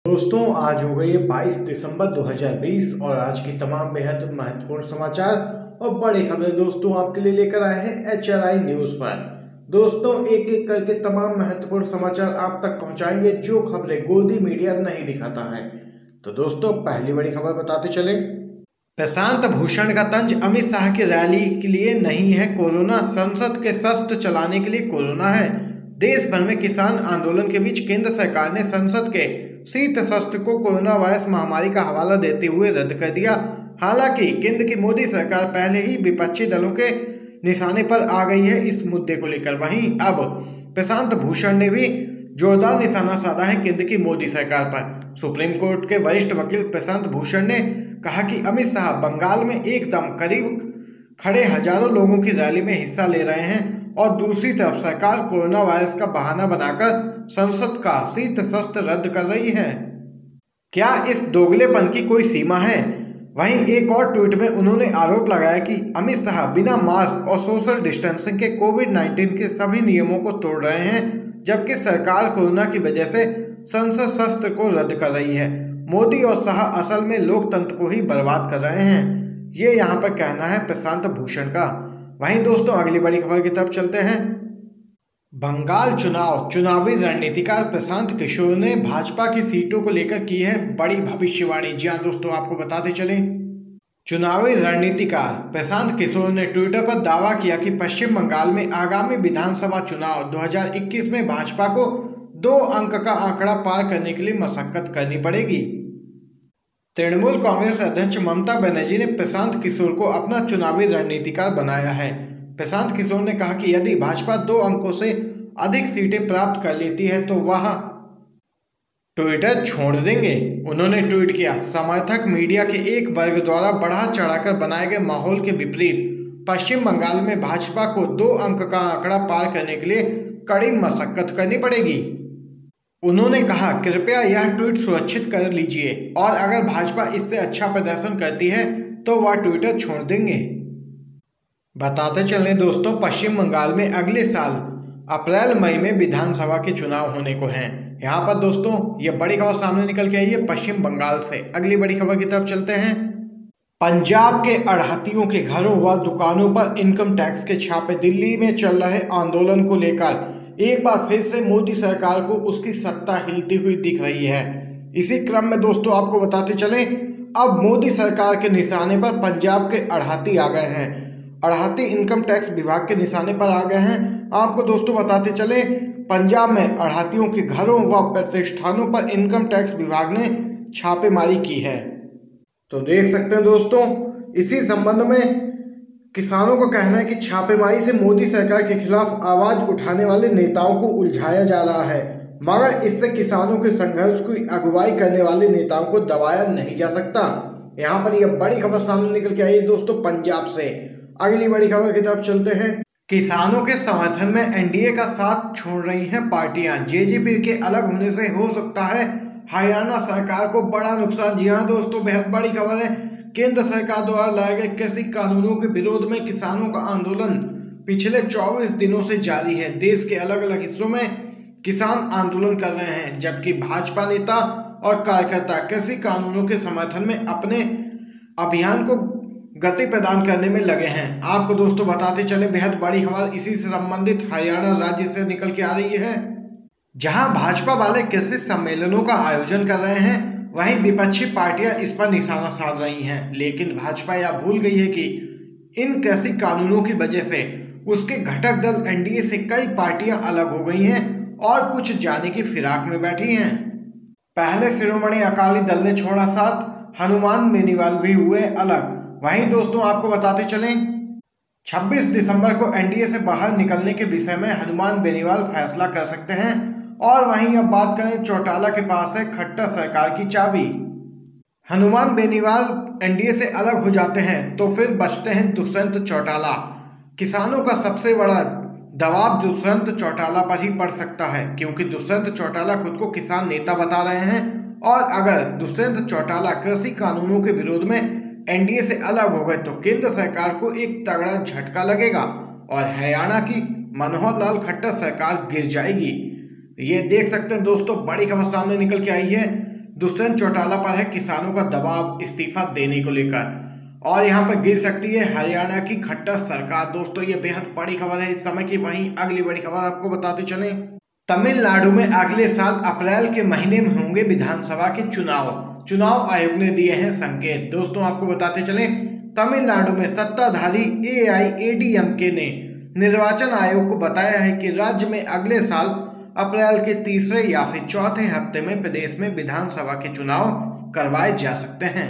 दोस्तों आज हो गई है 22 दिसंबर 2020 और आज की तमाम बेहद महत्वपूर्ण समाचार और बड़ी खबरें दोस्तों आपके लिए लेकर आए हैं HRI न्यूज पर। दोस्तों एक एक करके तमाम महत्वपूर्ण समाचार आप तक पहुंचाएंगे जो खबरें गोदी मीडिया नहीं दिखाता है। तो दोस्तों पहली बड़ी खबर बताते चले। प्रशांत भूषण का तंज, अमित शाह की रैली के लिए नहीं है कोरोना, संसद के शस्त्र चलाने के लिए कोरोना है। देश भर में किसान आंदोलन के बीच केंद्र सरकार ने संसद के शीत शस्त्र को कोरोना वायरस महामारी का हवाला देते हुए रद्द कर दिया। हालांकि केंद्र की मोदी सरकार पहले ही विपक्षी दलों के निशाने पर आ गई है इस मुद्दे को लेकर। वहीं अब प्रशांत भूषण ने भी जोरदार निशाना साधा है केंद्र की मोदी सरकार पर। सुप्रीम कोर्ट के वरिष्ठ वकील प्रशांत भूषण ने कहा कि अमित शाह बंगाल में एकदम करीब खड़े हजारों लोगों की रैली में हिस्सा ले रहे हैं और दूसरी तरफ सरकार कोरोना वायरस का बहाना बनाकर संसद का शीत शस्त्र रद्द कर रही है। क्या इस दोगलेपन की कोई सीमा है? वहीं एक और ट्वीट में उन्होंने आरोप लगाया कि अमित शाह बिना मास्क और सोशल डिस्टेंसिंग के कोविड-19 के सभी नियमों को तोड़ रहे हैं, जबकि सरकार कोरोना की वजह से संसद शस्त्र को रद्द कर रही है। मोदी और शाह असल में लोकतंत्र को ही बर्बाद कर रहे हैं, ये यहाँ पर कहना है प्रशांत भूषण का। वहीं दोस्तों अगली बड़ी खबर की तरफ चलते हैं। बंगाल चुनावी रणनीतिकार प्रशांत किशोर ने भाजपा की सीटों को लेकर की है बड़ी भविष्यवाणी। जी हाँ दोस्तों आपको बताते चलें, चुनावी रणनीतिकार प्रशांत किशोर ने ट्विटर पर दावा किया कि पश्चिम बंगाल में आगामी विधानसभा चुनाव 2021 में भाजपा को 2 अंक का आंकड़ा पार करने के लिए मशक्कत करनी पड़ेगी। तृणमूल कांग्रेस अध्यक्ष ममता बनर्जी ने प्रशांत किशोर को अपना चुनावी रणनीतिकार बनाया है। प्रशांत किशोर ने कहा कि यदि भाजपा 2 अंकों से अधिक सीटें प्राप्त कर लेती है तो वह ट्विटर छोड़ देंगे। उन्होंने ट्वीट किया, समर्थक मीडिया के एक वर्ग द्वारा बढ़ा चढ़ाकर बनाए गए माहौल के विपरीत पश्चिम बंगाल में भाजपा को 2 अंक का आंकड़ा पार करने के लिए कड़ी मशक्कत करनी पड़ेगी। उन्होंने कहा, कृपया यह ट्वीट सुरक्षित कर लीजिए और अगर भाजपा इससे अच्छा प्रदर्शन करती है तो वह ट्विटर छोड़ देंगे। बताते चलें दोस्तों, पश्चिम बंगाल में अगले साल अप्रैल मई में विधानसभा के चुनाव होने को हैं। यहाँ पर दोस्तों ये बड़ी खबर सामने निकल के आई है पश्चिम बंगाल से। अगली बड़ी खबर की तरफ चलते हैं। पंजाब के अड़हतियों के घरों व दुकानों पर इनकम टैक्स के छापे, दिल्ली में चल रहे आंदोलन को लेकर एक बार फिर से मोदी सरकार को उसकी सत्ता हिलती हुई दिख रही है। इसी क्रम में दोस्तों आपको बताते चलें, अब मोदी सरकार के निशाने पर पंजाब के अड़हती आ गए हैं। अड़हती इनकम टैक्स विभाग के निशाने पर आ गए हैं। आपको दोस्तों बताते चलें, पंजाब में अड़हतियों के घरों व प्रतिष्ठानों पर इनकम टैक्स विभाग ने छापेमारी की है। तो देख सकते हैं दोस्तों, इसी संबंध में किसानों का कहना है कि छापेमारी से मोदी सरकार के खिलाफ आवाज उठाने वाले नेताओं को उलझाया जा रहा है, मगर इससे किसानों के संघर्ष की अगुवाई करने वाले नेताओं को दबाया नहीं जा सकता। यहाँ पर यह बड़ी खबर सामने निकल के आई है दोस्तों पंजाब से। अगली बड़ी खबर की तरफ चलते हैं। किसानों के समर्थन में एनडीए का साथ छोड़ रही हैं पार्टियां, जेजेपी के अलग होने से हो सकता है हरियाणा सरकार को बड़ा नुकसान। जी हाँ दोस्तों बेहद बड़ी खबर है। केंद्र सरकार द्वारा लाए गए कृषि कानूनों के विरोध में किसानों का आंदोलन पिछले 24 दिनों से जारी है। देश के अलग अलग हिस्सों में किसान आंदोलन कर रहे हैं, जबकि भाजपा नेता और कार्यकर्ता कृषि कानूनों के समर्थन में अपने अभियान को गति प्रदान करने में लगे हैं। आपको दोस्तों बताते चले बेहद बड़ी खबर इसी से संबंधित हरियाणा राज्य से निकल के आ रही है, जहां भाजपा वाले कृषि सम्मेलनों का आयोजन कर रहे हैं, वहीं विपक्षी पार्टियां इस पर निशाना साध रही हैं। लेकिन भाजपा यह भूल गई है कि इन कृषि कानूनों की वजह से उसके घटक दल एनडीए से कई पार्टियां अलग हो गई हैं और कुछ जाने की फिराक में बैठी हैं। पहले शिरोमणि अकाली दल ने छोड़ा साथ, हनुमान बेनीवाल भी हुए अलग। वहीं दोस्तों आपको बताते चलें, 26 दिसंबर को एनडीए से बाहर निकलने के विषय में हनुमान बेनीवाल फैसला कर सकते हैं। और वहीं अब बात करें, चौटाला के पास है खट्टर सरकार की चाबी। हनुमान बेनीवाल एनडीए से अलग हो जाते हैं तो फिर बचते हैं दुष्यंत चौटाला। किसानों का सबसे बड़ा दबाव दुष्यंत चौटाला पर ही पड़ सकता है, क्योंकि दुष्यंत चौटाला खुद को किसान नेता बता रहे हैं और अगर दुष्यंत चौटाला कृषि कानूनों के विरोध में एनडीए से अलग हो गए तो केंद्र सरकार को एक तगड़ा झटका लगेगा और हरियाणा की मनोहर लाल खट्टर सरकार गिर जाएगी। ये देख सकते हैं दोस्तों, बड़ी खबर सामने निकल के आई है। दुष्यंत चौटाला पर है किसानों का दबाव इस्तीफा देने को लेकर। और यहाँ पर गिर सकती है हरियाणा की खट्टर सरकार। दोस्तों ये बेहद बड़ी खबर है इस समय की। वहीं अगली बड़ी खबर आपको बताते चले, तमिलनाडु में अगले साल अप्रैल के महीने में होंगे विधानसभा के चुनाव आयोग ने दिए हैं संकेत। दोस्तों आपको बताते चले, तमिलनाडु में सत्ताधारी AIADMK ने निर्वाचन आयोग को बताया है कि राज्य में अगले साल अप्रैल के तीसरे या फिर चौथे हफ्ते में प्रदेश में विधानसभा के चुनाव करवाए जा सकते हैं।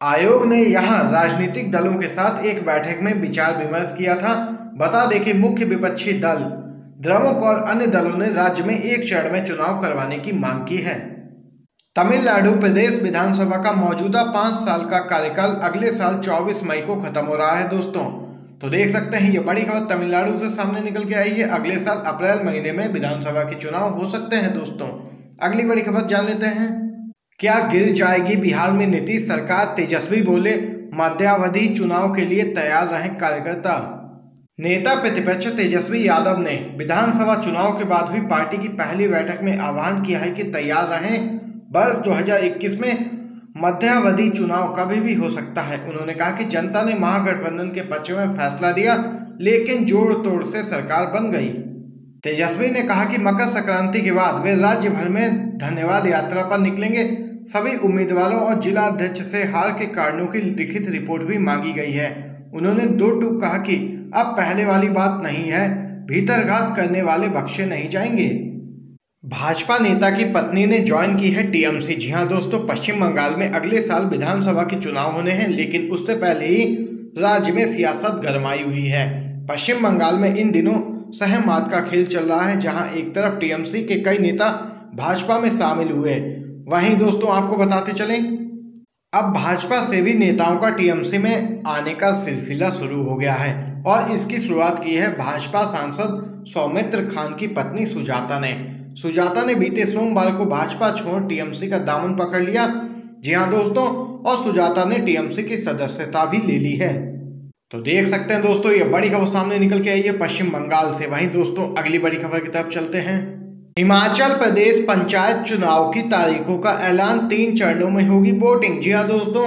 आयोग ने यहां राजनीतिक दलों के साथ एक बैठक में विचार विमर्श किया था। बता दें कि मुख्य विपक्षी दल द्रमुक और अन्य दलों ने राज्य में एक चरण में चुनाव करवाने की मांग की है। तमिलनाडु प्रदेश विधानसभा का मौजूदा 5 साल का कार्यकाल अगले साल 24 मई को खत्म हो रहा है। दोस्तों तो देख सकते हैं ये बड़ी खबर तमिलनाडु से सामने निकल के आई है। अगले साल अप्रैल महीने में विधानसभा के चुनाव हो सकते हैं। दोस्तों अगली बड़ी खबर जान लेते हैं, क्या गिर जाएगी बिहार में नीतीश सरकार? तेजस्वी बोले मध्यावधि चुनाव के लिए तैयार रहें कार्यकर्ता। नेता प्रतिपक्ष तेजस्वी यादव ने विधानसभा चुनाव के बाद हुई पार्टी की पहली बैठक में आह्वान किया है कि तैयार रहें, वर्ष 2021 में मध्यावधि चुनाव कभी भी हो सकता है। उन्होंने कहा कि जनता ने महागठबंधन के पक्ष में फैसला दिया, लेकिन जोड़ तोड़ से सरकार बन गई। तेजस्वी ने कहा कि मकर संक्रांति के बाद वे राज्य भर में धन्यवाद यात्रा पर निकलेंगे। सभी उम्मीदवारों और जिला अध्यक्ष से हार के कारणों की लिखित रिपोर्ट भी मांगी गई है। उन्होंने दो टूक कहा कि अब पहले वाली बात नहीं है, भीतरघात करने वाले बख्शे नहीं जाएंगे। भाजपा नेता की पत्नी ने ज्वाइन की है टीएमसी। जी हां दोस्तों, पश्चिम बंगाल में अगले साल विधानसभा के चुनाव होने हैं, लेकिन उससे पहले ही राज्य में सियासत गरमाई हुई है। पश्चिम बंगाल में इन दिनों सहमात का खेल चल रहा है, जहां एक तरफ टीएमसी के कई नेता भाजपा में शामिल हुए, वहीं दोस्तों आपको बताते चलें अब भाजपा से भी नेताओं का टीएमसी में आने का सिलसिला शुरू हो गया है। और इसकी शुरुआत की है भाजपा सांसद सौमित्र खान की पत्नी सुजाता ने बीते सोमवार को भाजपा छोड़ टीएमसी का दामन पकड़ लिया। जी हाँ दोस्तों, और सुजाता ने टीएमसी की सदस्यता भी ले ली है। तो देख सकते हैं दोस्तों ये बड़ी खबर सामने निकल के आई है पश्चिम बंगाल से। वहीं दोस्तों अगली बड़ी खबर की तरफ चलते हैं, हिमाचल प्रदेश पंचायत चुनाव की तारीखों का ऐलान, 3 चरणों में होगी वोटिंग। जी हाँ दोस्तों,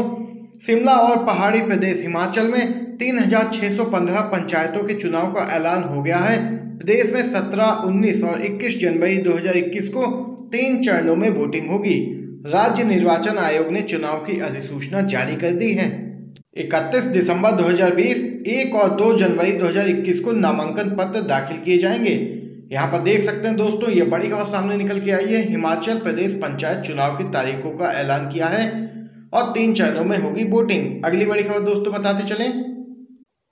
शिमला और पहाड़ी प्रदेश हिमाचल में 3615 पंचायतों के चुनाव का ऐलान हो गया है। प्रदेश में 17, 19 और 21 जनवरी 2021 को 3 चरणों में वोटिंग होगी। राज्य निर्वाचन आयोग ने चुनाव की अधिसूचना जारी कर दी है। 31 दिसंबर 2020, 1 और 2 जनवरी 2021 को नामांकन पत्र दाखिल किए जाएंगे। यहाँ पर देख सकते हैं दोस्तों ये बड़ी खबर सामने निकल के आई है। हिमाचल प्रदेश पंचायत चुनाव की तारीखों का ऐलान किया है और 3 चरणों में होगी वोटिंग। अगली बड़ी खबर दोस्तों बताते चलें,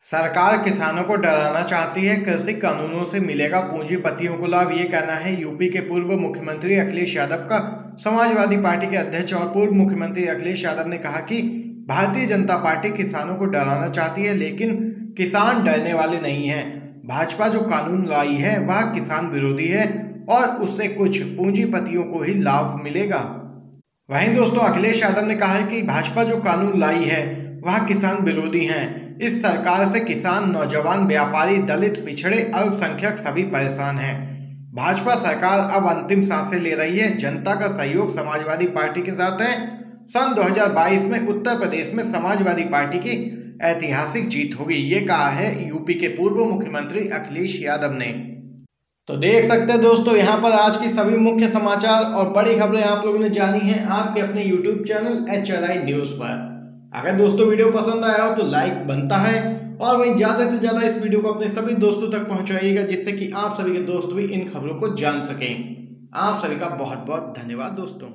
सरकार किसानों को डराना चाहती है, कृषि कानूनों से मिलेगा पूंजीपतियों को लाभ, ये कहना है यूपी के पूर्व मुख्यमंत्री अखिलेश यादव का। समाजवादी पार्टी के अध्यक्ष और पूर्व मुख्यमंत्री अखिलेश यादव ने कहा कि भारतीय जनता पार्टी किसानों को डराना चाहती है, लेकिन किसान डरने वाले नहीं हैं। भाजपा जो कानून लाई है वह किसान विरोधी है और उससे कुछ पूंजीपतियों को ही लाभ मिलेगा। वहीं दोस्तों अखिलेश यादव ने कहा है कि भाजपा जो कानून लाई है वह किसान विरोधी हैं। इस सरकार से किसान, नौजवान, व्यापारी, दलित, पिछड़े, अल्पसंख्यक सभी परेशान हैं। भाजपा सरकार अब अंतिम सांसें ले रही है। जनता का सहयोग समाजवादी पार्टी के साथ है। सन 2022 में उत्तर प्रदेश में समाजवादी पार्टी की ऐतिहासिक जीत होगी, ये कहा है यूपी के पूर्व मुख्यमंत्री अखिलेश यादव ने। तो देख सकते हैं दोस्तों यहाँ पर आज की सभी मुख्य समाचार और बड़ी खबरें आप लोगों ने जानी हैं आपके अपने यूट्यूब चैनल HRI न्यूज पर। अगर दोस्तों वीडियो पसंद आया हो तो लाइक बनता है और वहीं ज़्यादा से ज़्यादा इस वीडियो को अपने सभी दोस्तों तक पहुंचाइएगा, जिससे कि आप सभी के दोस्त भी इन खबरों को जान सकें। आप सभी का बहुत बहुत धन्यवाद दोस्तों।